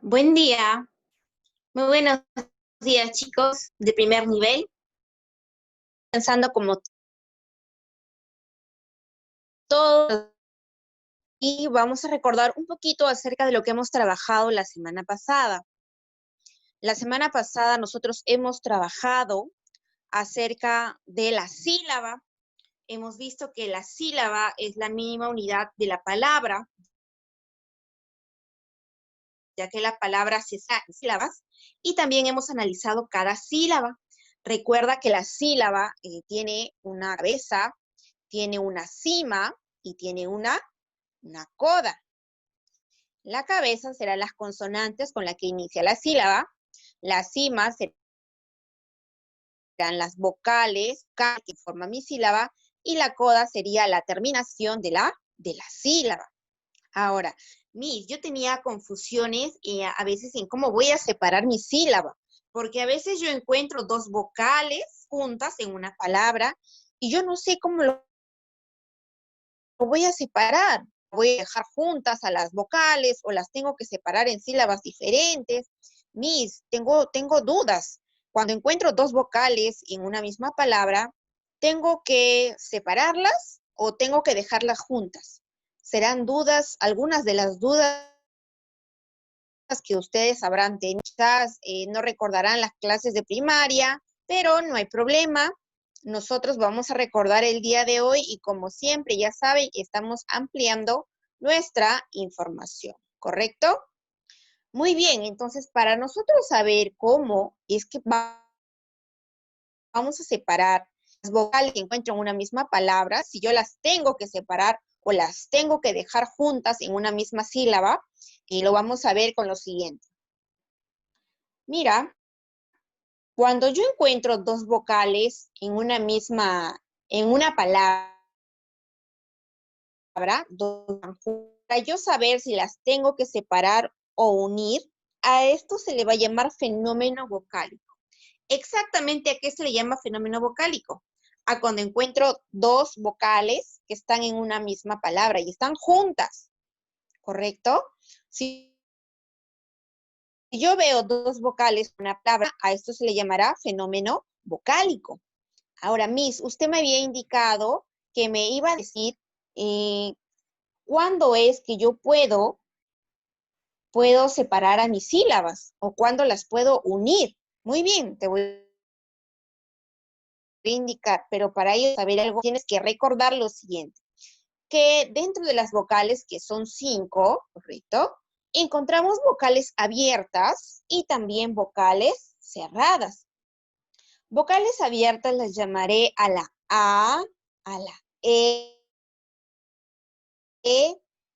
Buen día, muy buenos días chicos de primer nivel, pensando como todos y vamos a recordar un poquito acerca de lo que hemos trabajado la semana pasada. La semana pasada nosotros hemos trabajado acerca de la sílaba. Hemos visto que la sílaba es la mínima unidad de la palabra, ya que la palabra se está en sílabas, y también hemos analizado cada sílaba. Recuerda que la sílaba tiene una cabeza, tiene una cima y tiene una coda. La cabeza serán las consonantes con las que inicia la sílaba, la cima serán las vocales que forman mi sílaba y la coda sería la terminación de la sílaba. Ahora, yo tenía confusiones a veces en cómo voy a separar mi sílaba, porque a veces yo encuentro dos vocales juntas en una palabra y yo no sé cómo lo voy a separar. Voy a dejar juntas a las vocales o las tengo que separar en sílabas diferentes. Tengo dudas. Cuando encuentro dos vocales en una misma palabra, ¿tengo que separarlas o tengo que dejarlas juntas? Serán dudas, algunas de las dudas que ustedes habrán tenido, quizás no recordarán las clases de primaria, pero no hay problema. Nosotros vamos a recordar el día de hoy y como siempre, ya saben, estamos ampliando nuestra información, ¿correcto? Muy bien, entonces para nosotros saber cómo es que vamos a separar las vocales que encuentro en una misma palabra, si yo las tengo que separar o las tengo que dejar juntas en una misma sílaba, y lo vamos a ver con lo siguiente. Mira, cuando yo encuentro dos vocales en en una palabra, para yo saber si las tengo que separar o unir, a esto se le va a llamar fenómeno vocálico. ¿Exactamente a qué se le llama fenómeno vocálico? A cuando encuentro dos vocales que están en una misma palabra y están juntas, ¿correcto? Si yo veo dos vocales en una palabra, a esto se le llamará fenómeno vocálico. Ahora, usted me había indicado que me iba a decir cuándo es que yo puedo separar a mis sílabas o cuándo las puedo unir. Muy bien, te voy a indicar, pero para ello saber algo tienes que recordar lo siguiente, que dentro de las vocales, que son 5, ¿correcto? Encontramos vocales abiertas y también vocales cerradas. Vocales abiertas las llamaré a la a la E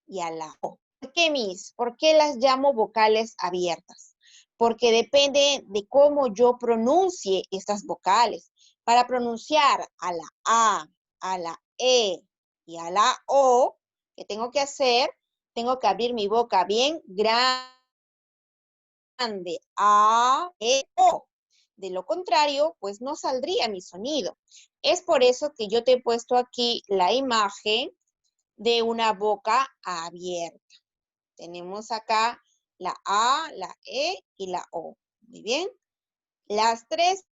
y a la O. ¿Por qué, ¿Por qué las llamo vocales abiertas? Porque depende de cómo yo pronuncie estas vocales. Para pronunciar a la a la E y a la O, ¿qué tengo que hacer? Tengo que abrir mi boca bien grande. A, E, O. De lo contrario, pues no saldría mi sonido. Es por eso que yo te he puesto aquí la imagen de una boca abierta. Tenemos acá la A, la E y la O. Muy bien. Las tres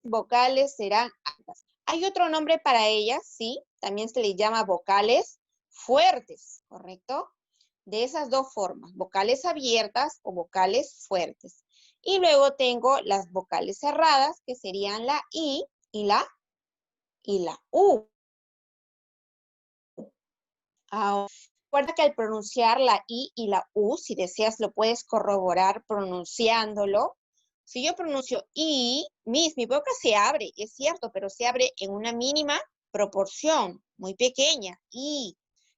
vocales serán altas. Hay otro nombre para ellas, sí. También se le llama vocales fuertes, ¿correcto? De esas dos formas, vocales abiertas o vocales fuertes. Y luego tengo las vocales cerradas, que serían la I y la U. Ahora, recuerda que al pronunciar la I y la U, si deseas lo puedes corroborar pronunciándolo. Si yo pronuncio I, mi boca se abre, es cierto, pero se abre en una mínima proporción, muy pequeña, I.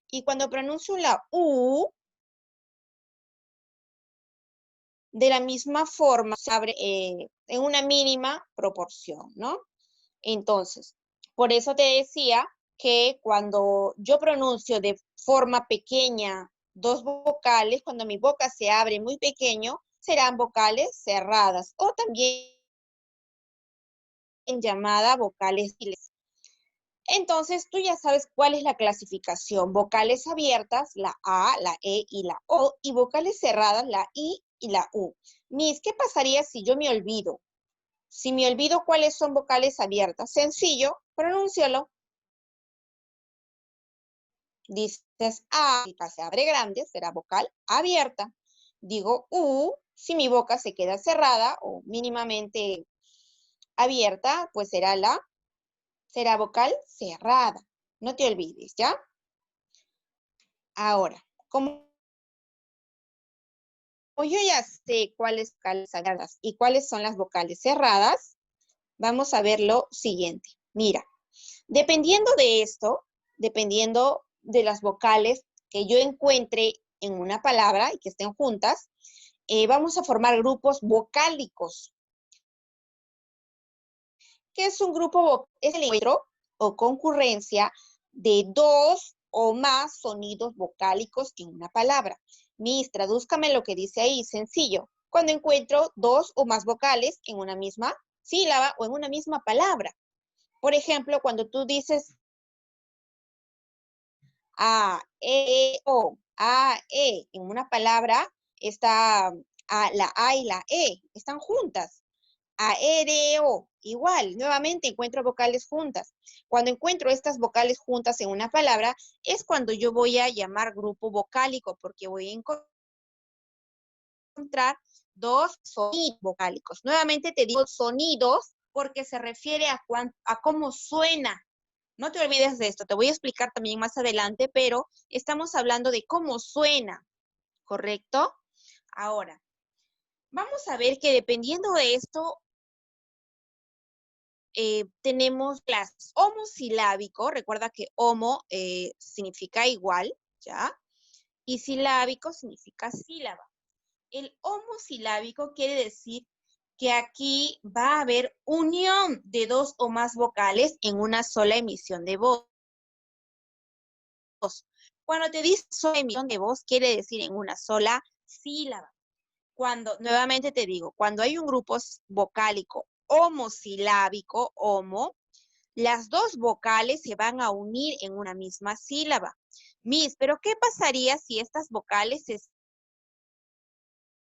Y cuando pronuncio la U, de la misma forma se abre en una mínima proporción, ¿no? Entonces, por eso te decía que cuando yo pronuncio de forma pequeña dos vocales, cuando mi boca se abre muy pequeño, serán vocales cerradas o también llamada vocales. Entonces, tú ya sabes cuál es la clasificación. Vocales abiertas, la A, la E y la O, y vocales cerradas, la I y la U. Miss, ¿qué pasaría si yo me olvido? Si me olvido cuáles son vocales abiertas, sencillo, pronúncialo. Dices A, si se abre grande, será vocal abierta. Digo U, si mi boca se queda cerrada o mínimamente abierta, pues será vocal cerrada. No te olvides, ¿ya? Ahora, como yo ya sé cuáles vocales cerradas y cuáles son las vocales cerradas, vamos a ver lo siguiente. Mira, dependiendo de esto, dependiendo de las vocales que yo encuentre en una palabra y que estén juntas, vamos a formar grupos vocálicos. ¿Qué es un grupo vocal? Es el encuentro o concurrencia de dos o más sonidos vocálicos en una palabra. Miss, tradúzcame lo que dice ahí, sencillo. Cuando encuentro dos o más vocales en una misma sílaba o en una misma palabra. Por ejemplo, cuando tú dices A, E, O, A, E, en una palabra está la A y la E, están juntas. Aéreo, igual, nuevamente encuentro vocales juntas. Cuando encuentro estas vocales juntas en una palabra, es cuando yo voy a llamar grupo vocálico, porque voy a encontrar dos sonidos vocálicos. Nuevamente te digo sonidos, porque se refiere a cómo suena. No te olvides de esto, te voy a explicar también más adelante, pero estamos hablando de cómo suena, ¿correcto? Ahora, vamos a ver que dependiendo de esto, tenemos las homosilábico, recuerda que homo significa igual, ¿ya? Y silábico significa sílaba. El homosilábico quiere decir que aquí va a haber unión de dos o más vocales en una sola emisión de voz. Cuando te dice sola emisión de voz, quiere decir en una sola sílaba. Cuando, nuevamente te digo, cuando hay un grupo vocálico homosilábico, homo, las dos vocales se van a unir en una misma sílaba. Miss, pero ¿qué pasaría si estas vocales se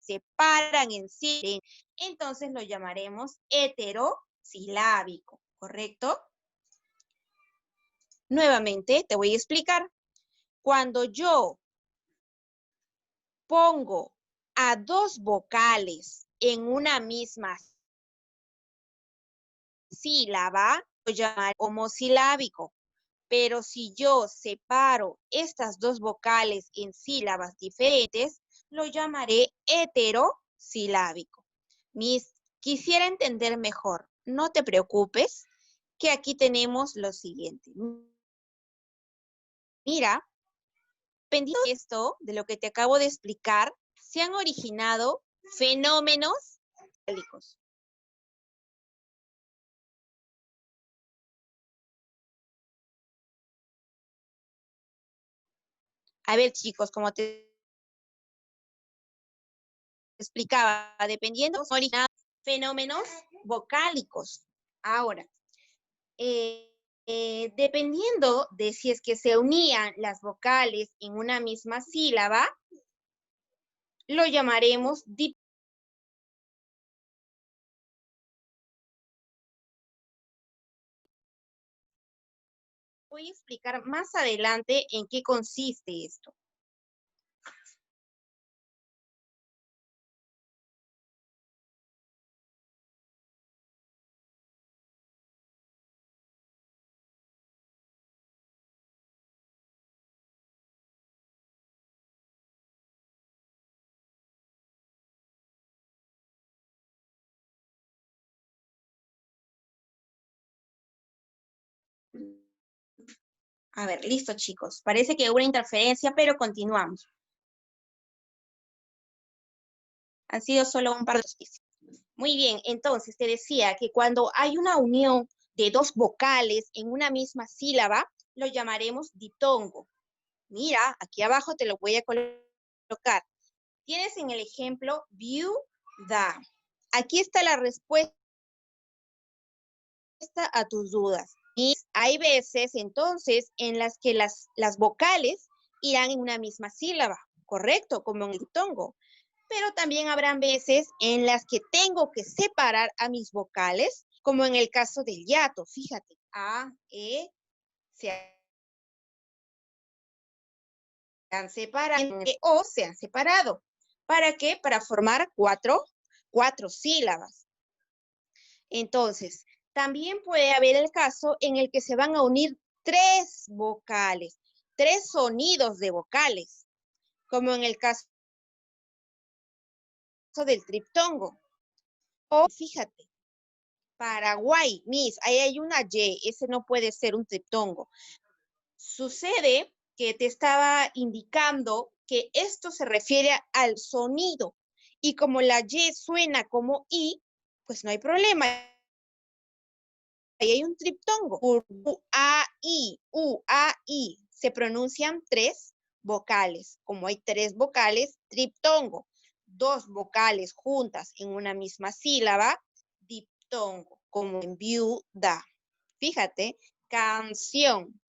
separan en sí? Entonces lo llamaremos heterosilábico, ¿correcto? Nuevamente te voy a explicar. Cuando yo pongo a dos vocales en una misma sílaba, lo llamaré homosilábico. Pero si yo separo estas dos vocales en sílabas diferentes, lo llamaré heterosilábico. Miss, quisiera entender mejor. No te preocupes, que aquí tenemos lo siguiente. Mira, dependiendo de esto, de lo que te acabo de explicar, se han originado fenómenos vocálicos. A ver, chicos, como te explicaba, dependiendo, son originados fenómenos vocálicos. Ahora, dependiendo de si es que se unían las vocales en una misma sílaba, lo llamaremos diptongo. Voy a explicar más adelante en qué consiste esto. A ver, listo, chicos. Parece que hubo una interferencia, pero continuamos. Han sido solo un par de pisos. Muy bien, entonces te decía que cuando hay una unión de dos vocales en una misma sílaba, lo llamaremos diptongo. Mira, aquí abajo te lo voy a colocar. Tienes en el ejemplo viuda. Aquí está la respuesta a tus dudas. Y hay veces, entonces, en las que las vocales irán en una misma sílaba, ¿correcto? Como en el diptongo. Pero también habrán veces en las que tengo que separar a mis vocales, como en el caso del hiato. Fíjate, A, E, se han separado, O se han separado. ¿Para qué? Para formar cuatro sílabas. Entonces, también puede haber el caso en el que se van a unir tres vocales, tres sonidos de vocales, como en el caso del triptongo. O fíjate, Paraguay, Miss, ahí hay una Y, ese no puede ser un triptongo. Sucede que te estaba indicando que esto se refiere al sonido, y como la Y suena como I, pues no hay problema. Ahí hay un triptongo. U-A-I, U-A-I. Se pronuncian tres vocales. Como hay tres vocales, triptongo. Dos vocales juntas en una misma sílaba, diptongo, como en viuda. Fíjate, canción.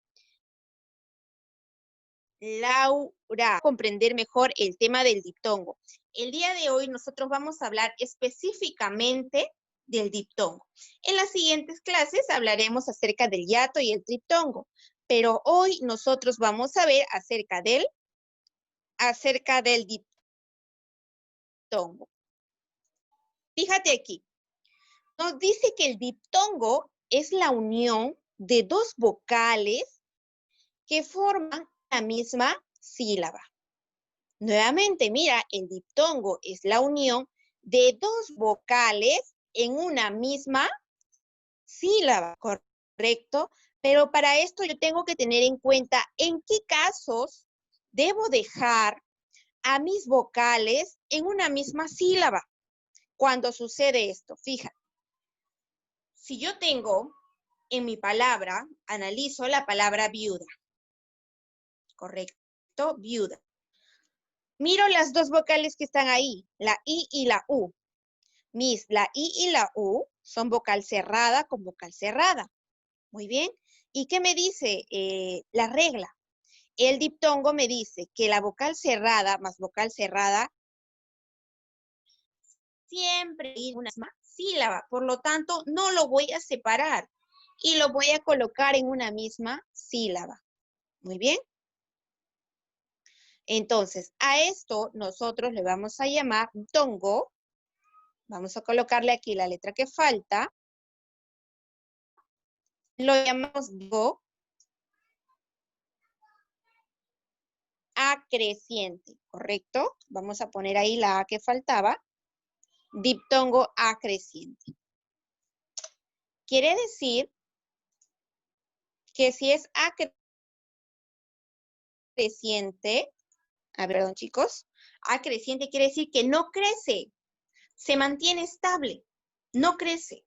Laura, comprender mejor el tema del diptongo. El día de hoy nosotros vamos a hablar específicamente del diptongo. En las siguientes clases hablaremos acerca del hiato y el triptongo, pero hoy nosotros vamos a ver acerca del diptongo. Fíjate aquí, nos dice que el diptongo es la unión de dos vocales que forman la misma sílaba. Nuevamente, mira, el diptongo es la unión de dos vocales en una misma sílaba, ¿correcto? Pero para esto yo tengo que tener en cuenta en qué casos debo dejar a mis vocales en una misma sílaba. Cuando sucede esto, fíjate, si yo tengo en mi palabra, analizo la palabra viuda, ¿correcto? Viuda. Miro las dos vocales que están ahí, la I y la U. Miss, la I y la U son vocal cerrada con vocal cerrada. Muy bien. ¿Y qué me dice la regla? El diptongo me dice que la vocal cerrada más vocal cerrada siempre es una misma sílaba. Por lo tanto, no lo voy a separar y lo voy a colocar en una misma sílaba. Muy bien. Entonces, a esto nosotros le vamos a llamar diptongo. Vamos a colocarle aquí la letra que falta. Lo llamamos diptongo acreciente, ¿correcto? Vamos a poner ahí la A que faltaba. Diptongo acreciente. Quiere decir que si es acreciente, perdón chicos, acreciente quiere decir que no crece, se mantiene estable, no crece.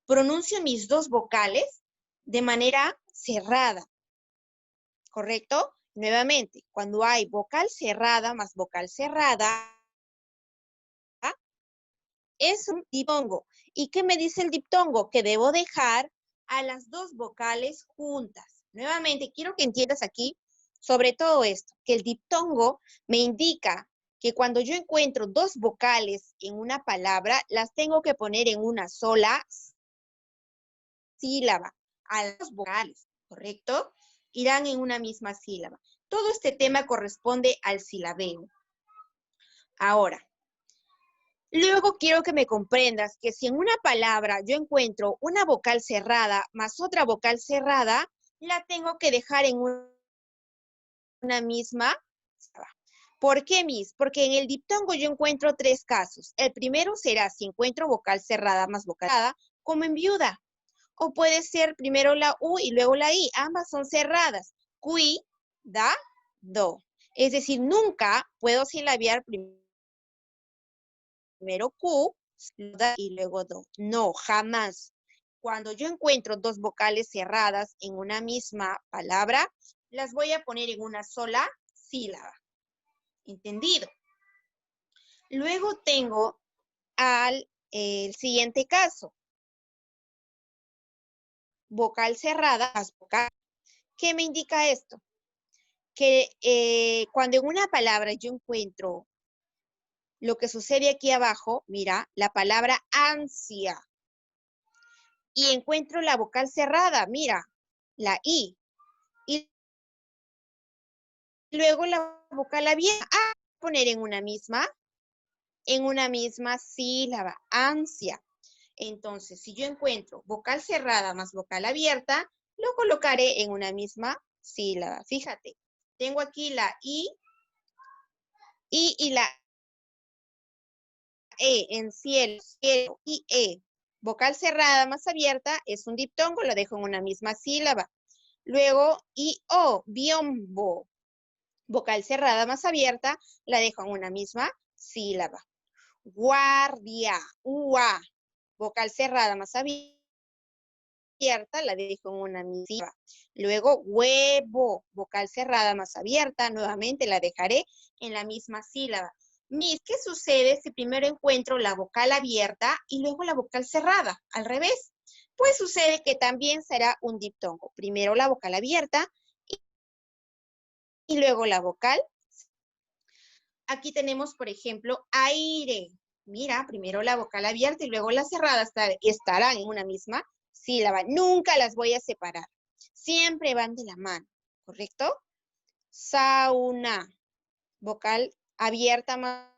Pronuncio mis dos vocales de manera cerrada, ¿correcto? Nuevamente, cuando hay vocal cerrada más vocal cerrada, es un diptongo. ¿Y qué me dice el diptongo? Que debo dejar a las dos vocales juntas. Nuevamente, quiero que entiendas aquí sobre todo esto, que el diptongo me indica que cuando yo encuentro dos vocales en una palabra, las tengo que poner en una sola sílaba. A las dos vocales, ¿correcto? Irán en una misma sílaba. Todo este tema corresponde al silabeo. Ahora, luego quiero que me comprendas que si en una palabra yo encuentro una vocal cerrada más otra vocal cerrada, la tengo que dejar en una misma. ¿Por qué, Miss? Porque en el diptongo yo encuentro tres casos. El primero será si encuentro vocal cerrada más vocal cerrada, como en viuda. O puede ser primero la U y luego la I. Ambas son cerradas. Cui, da, do. Es decir, nunca puedo silabiar primero Q y luego do. No, jamás. Cuando yo encuentro dos vocales cerradas en una misma palabra, las voy a poner en una sola sílaba. ¿Entendido? Luego tengo el siguiente caso. vocal cerrada más vocal. ¿Qué me indica esto? Que cuando en una palabra yo encuentro lo que sucede aquí abajo, mira, la palabra ansia, y encuentro la vocal cerrada, mira, la I, y luego la vocal abierta, poner en una misma sílaba, ansia. Entonces, si yo encuentro vocal cerrada más vocal abierta, lo colocaré en una misma sílaba. Fíjate, tengo aquí la I y la E en cielo, cielo y E. Vocal cerrada más abierta es un diptongo, lo dejo en una misma sílaba. Luego, I-O, biombo. Vocal cerrada más abierta, la dejo en una misma sílaba. Guardia, ua. Vocal cerrada más abierta, la dejo en una misma sílaba. Luego, huevo. Vocal cerrada más abierta, nuevamente la dejaré en la misma sílaba. Miss, ¿qué sucede si primero encuentro la vocal abierta y luego la vocal cerrada? Al revés. Pues sucede que también será un diptongo. Primero la vocal abierta y luego la vocal. Aquí tenemos, por ejemplo, aire. Mira, primero la vocal abierta y luego la cerrada estarán en una misma sílaba. Nunca las voy a separar. Siempre van de la mano, ¿correcto? Sauna. Vocal abierta más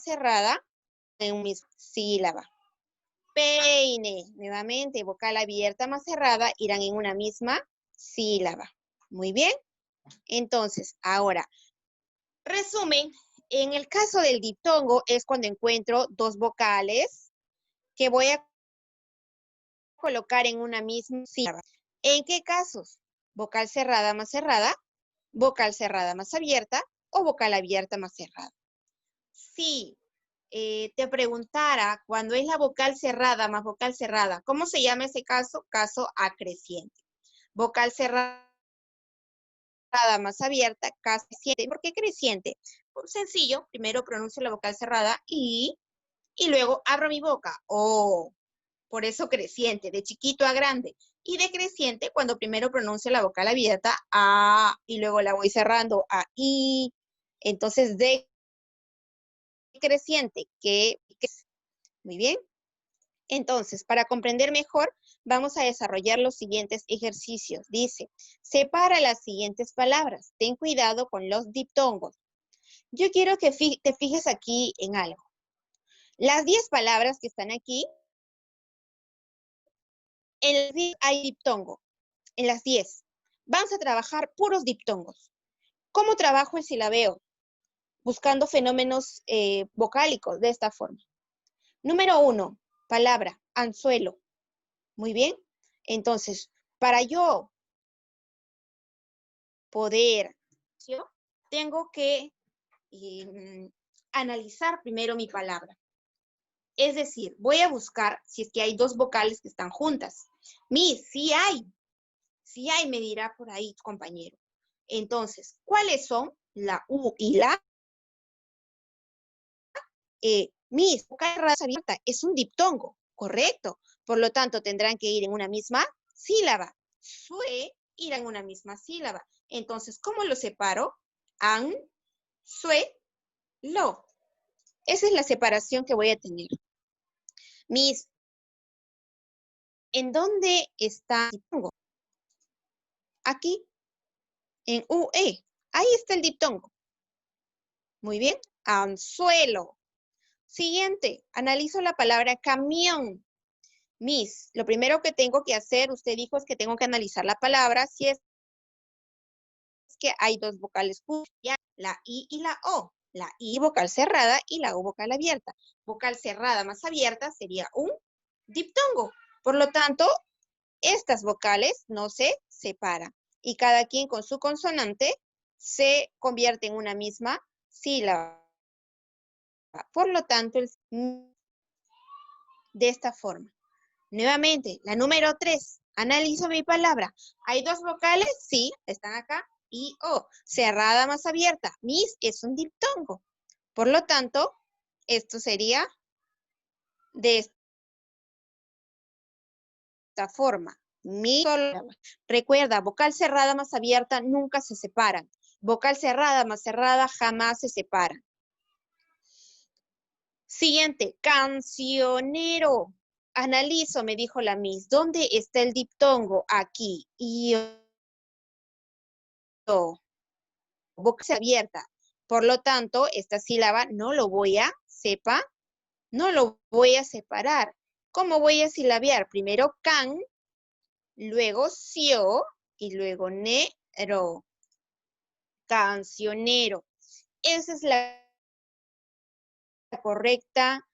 cerrada en una misma sílaba. Peine. Nuevamente, vocal abierta más cerrada irán en una misma sílaba. Muy bien. Entonces, ahora, resumen, en el caso del diptongo es cuando encuentro dos vocales que voy a colocar en una misma sílaba. ¿En qué casos? Vocal cerrada más abierta o vocal abierta más cerrada. Si te preguntara cuando es la vocal cerrada más vocal cerrada, ¿cómo se llama ese caso? Caso acreciente. Vocal cerrada más abierta, caso creciente. ¿Por qué creciente? Pues sencillo, primero pronuncio la vocal cerrada y luego abro mi boca. Oh, por eso creciente, de chiquito a grande. Y decreciente cuando primero pronuncio la vocal abierta, a, y luego la voy cerrando, a, i. Entonces, decreciente, que, muy bien. Entonces, para comprender mejor, vamos a desarrollar los siguientes ejercicios. Dice, separa las siguientes palabras. Ten cuidado con los diptongos. Yo quiero que te fijes aquí en algo. Las 10 palabras que están aquí, en las 10 hay diptongo. En las 10. Vamos a trabajar puros diptongos. ¿Cómo trabajo el silabeo? Buscando fenómenos vocálicos de esta forma. Número 1, palabra, anzuelo. Muy bien. Entonces, para yo poder, tengo que analizar primero mi palabra. Es decir, voy a buscar si es que hay dos vocales que están juntas. Sí hay, me dirá por ahí tu compañero. Entonces, ¿cuáles son? La U y la vocal cerrada abierta es un diptongo, correcto. Por lo tanto, tendrán que ir en una misma sílaba. Sue irá en una misma sílaba. Entonces, ¿cómo lo separo? An, sue, lo. Esa es la separación que voy a tener. ¿En dónde está el diptongo? Aquí, en UE. Ahí está el diptongo. Muy bien. Anzuelo. Siguiente, analizo la palabra camión. Lo primero que tengo que hacer, usted dijo, es que tengo que analizar la palabra si es que hay dos vocales juntas, la I y la O. La I vocal cerrada y la O vocal abierta. Vocal cerrada más abierta sería un diptongo. Por lo tanto, estas vocales no se separan y cada quien con su consonante se convierte en una misma sílaba. Por lo tanto, de esta forma. Nuevamente, la número 3. Analizo mi palabra. ¿Hay dos vocales? Sí, están acá. I, O. Cerrada más abierta. Es un diptongo. Por lo tanto, esto sería de esta forma. Recuerda, vocal cerrada más abierta nunca se separan. Vocal cerrada más cerrada jamás se separan. Siguiente, cancionero. Analizo, me dijo la Miss. ¿Dónde está el diptongo? Aquí. Boca abierta. Por lo tanto, esta sílaba no lo voy a separar. ¿Cómo voy a silabiar? Primero can, luego cio y luego nero. Cancionero. Esa es la correcta.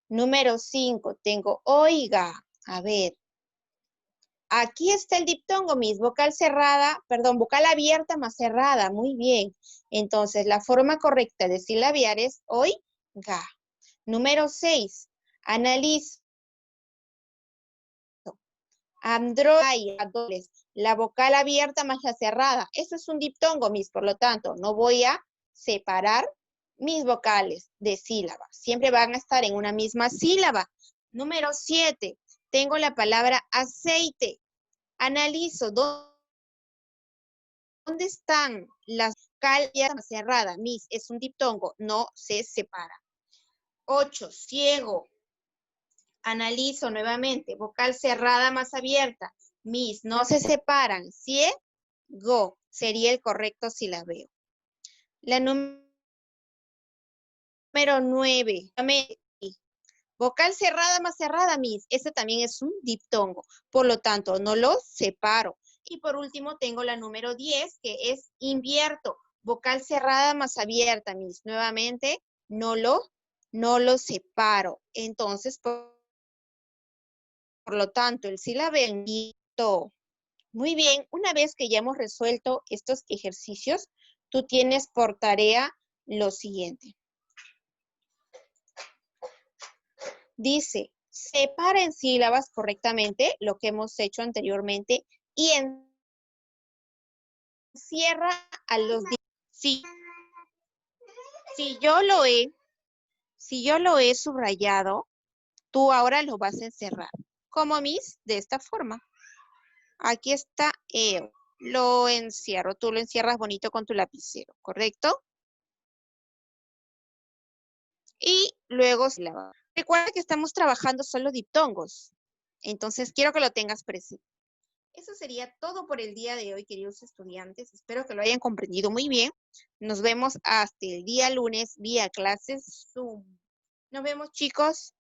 Número 5, tengo oiga. A ver. Aquí está el diptongo, Miss. Vocal cerrada, perdón, vocal abierta más cerrada. Muy bien. Entonces, la forma correcta de silabiar es oiga. Número 6, analizo. Androides, la vocal abierta más la cerrada. Eso es un diptongo, Miss. Por lo tanto, no voy a separar mis vocales de sílaba. Siempre van a estar en una misma sílaba. Número 7, tengo la palabra aceite. Analizo, ¿dónde están las vocales cerradas? Miss, es un diptongo, no se separa. 8, ciego. Analizo nuevamente, vocal cerrada más abierta. Miss, no se separan. Ciego sería el correcto silabeo. La número 9. Vocal cerrada más cerrada, Miss. Este también es un diptongo. Por lo tanto, no lo separo. Y por último, tengo la número 10, que es invierto. Vocal cerrada más abierta, Miss. Nuevamente, no lo separo. Entonces, por lo tanto, el silabeo invito. Muy bien, una vez que ya hemos resuelto estos ejercicios, tú tienes por tarea lo siguiente. Dice, separa en sílabas correctamente lo que hemos hecho anteriormente y encierra a los... Si yo lo he subrayado, tú ahora lo vas a encerrar. ¿Cómo, Miss? De esta forma. Aquí está lo encierro. Tú lo encierras bonito con tu lapicero, ¿correcto? Y luego sílaba. Recuerda que estamos trabajando solo diptongos. Entonces, quiero que lo tengas presente. Eso sería todo por el día de hoy, queridos estudiantes. Espero que lo hayan comprendido muy bien. Nos vemos hasta el día lunes vía clases Zoom. Nos vemos, chicos.